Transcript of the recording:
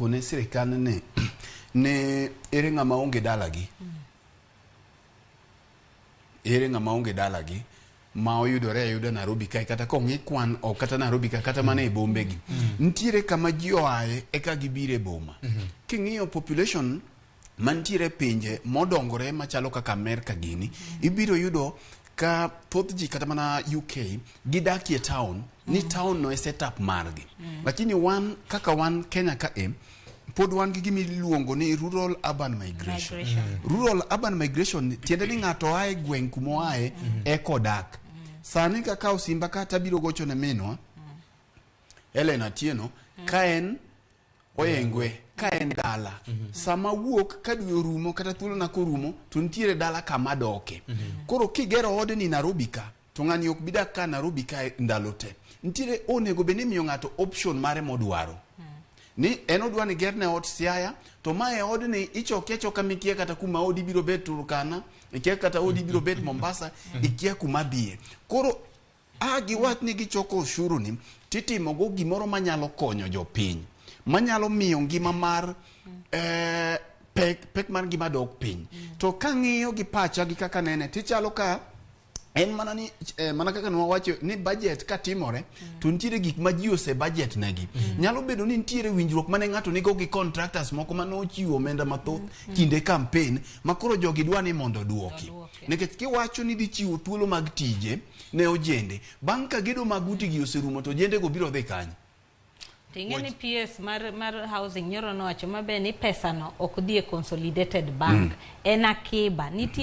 kone sirikal ne ere ng'ama onge dalagi. Ere ng'ama onge dalagi ma oyudore ayuda Nairobi kae kata kong'i kwan o kata Nairobi kae kata mana e bombe gi. Ntiere kama ji oaye eka gibire boma. King'iyo population mantiere pinje modongore machalo kaka Amerika gini, ibiro yudo ka thoth ji kata mana UK gidakie town, ni town no e setup margi. Lakini wan kaka wan Kenya kae, pod wan gi gimiluongo ni rural urban migration. Rural urban migration tiende ni ng'ato ae gweng' kumo ae ekodak. Sani kaka osimba kata biro gocho ne minwa Helen Atieno ka en oyengwe, ka en dala. Sama wuok ka dwe orumo kata thuolo na korumo to ntiere dala kama doke. Koro kigero ode ni Nairobi ka to ng'ani ok bidak ka Nairobi ka ndalo te. Ntiere onego bende miyo ng'ato option mare modwaro. Ni en odwa ni gerne ot Siaya to mae odni ichoke choka mikie kata kuma odi biro bet Turkana, ikia kata odi biro bet Mombasa, ikia kuma bie. Koro giwach ni gichoko ushuru ni titimo go gimoro manyalo konyo jopiny, manyalo miyo ngima mar pek mar ngima dok piny. To kang'iyo gi pacha gi kaka nene tichalo ka en mana ni mana kaka nwawacho ni budget ka timore to ntiere gik ma ji ose budget negi. Nyalo bedo ni ntiere winjruok mane ng'ato nigo gi contractors moko mane ochiwo omenda mathoth kinde campaign makoro jogi dwa ni mondo duoki. Nikech kiwacho ni dichiwo thuolo mag tije ne ojende, bang' ka gedo mag utigi oserumo to ojende go biro dhi kanyo. Tingeni PS mar housing nyoro nowacho mabe ni pesa no ok dhi e consolidated bank, en akiba.